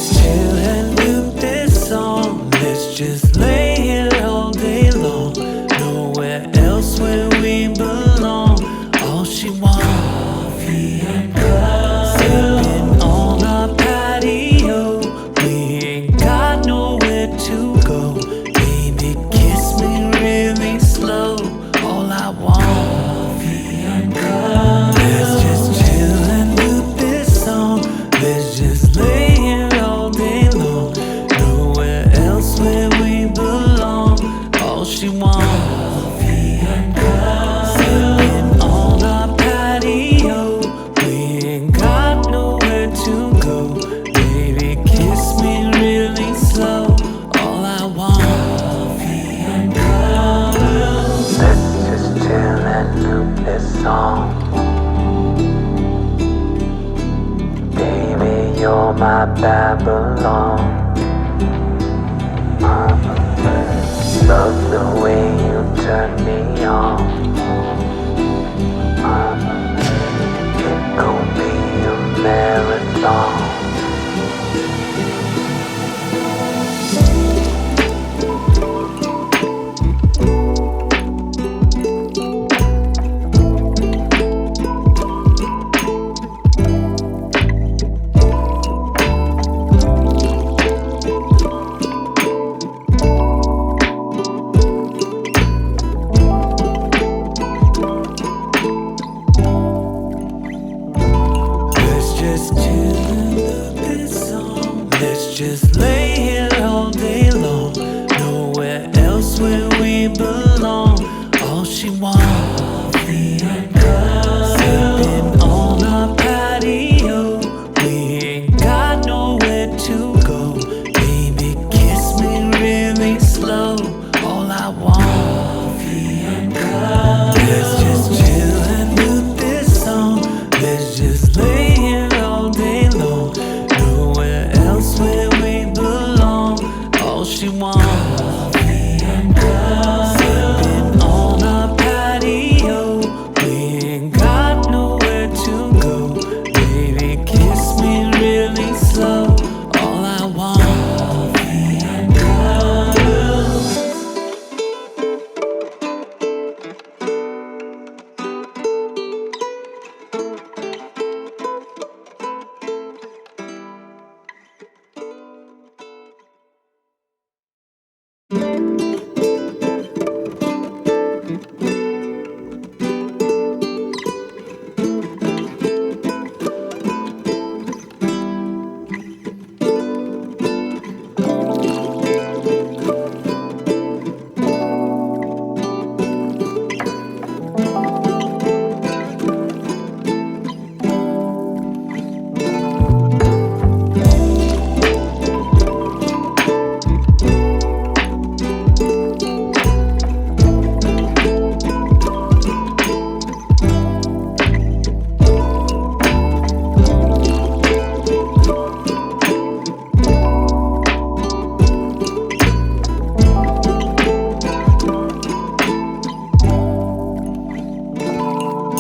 just chill and loop this song. Let's just lay here all day long. Nowhere else where we belong. All she wants, coffee and cuddles. Sitting on our patio. We ain't got nowhere to go. Baby, kiss me really slow. All I want, coffee and cuddles. Let's just chill and loop this song. Let's just lay here all day long. Nowhere else where we belong. All she wants, coffee and cuddles. Sitting on our patio. We ain't got nowhere to go. Baby, kiss me really slow. All I want, coffee and cuddles. Let's just chill and loop this song. Baby, you're my Babylon. Love the way you turn me on. It gon' be a marathon. Just chill and loop this song. Let's just lay here all day long. Nowhere else where we belong. All she wants, coffee and cuddles. Sitting on our patio. We ain't got nowhere to go. Baby, kiss me really slow. All I want, coffee and cuddles. Let's just chill and loop this song. Let's just lay here all day long. Nowhere else where we belong. All she wants, coffee and cuddles. Sitting on our patio. We ain't got nowhere to go. Baby, kiss me really slow. All I want, coffee and cuddles.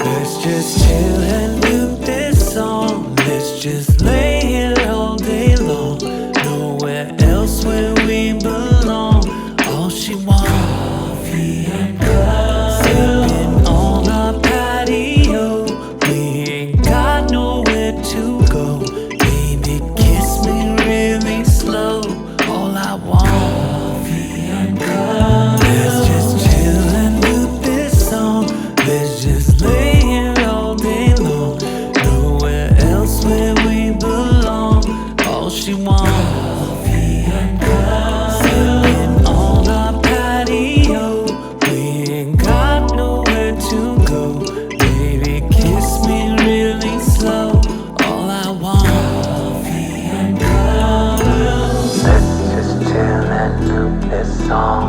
Let's just chill and loop this song. Let's just lay here all day long. Nowhere else where we belong. All she wants, coffee and cuddles. Sitting on our patio. We ain't got nowhere to go. Baby, kiss me really slow. All I want, coffee and cuddles. Let's just chill and loop this song. Let's just lay here all day long. Nowhere else where we belong. All she wants, coffee and cuddles. Sitting on our patio. We ain't got nowhere to go. Baby, kiss me really slow. All I want, coffee and cuddles. Let's just chill and loop this song.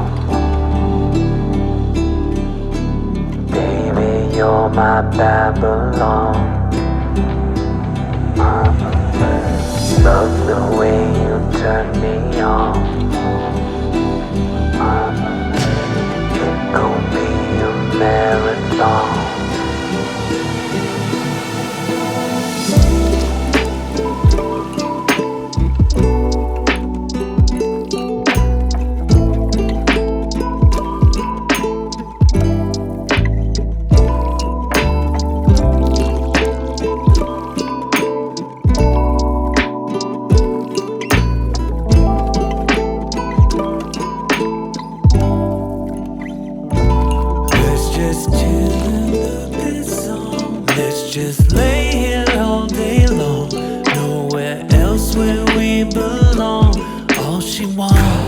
Baby, you're my Babylon. Love the way you turn me on. It gon' be a marathon. just chill and loop this song. Let's just lay here all day long. Nowhere else where we belong. All she wants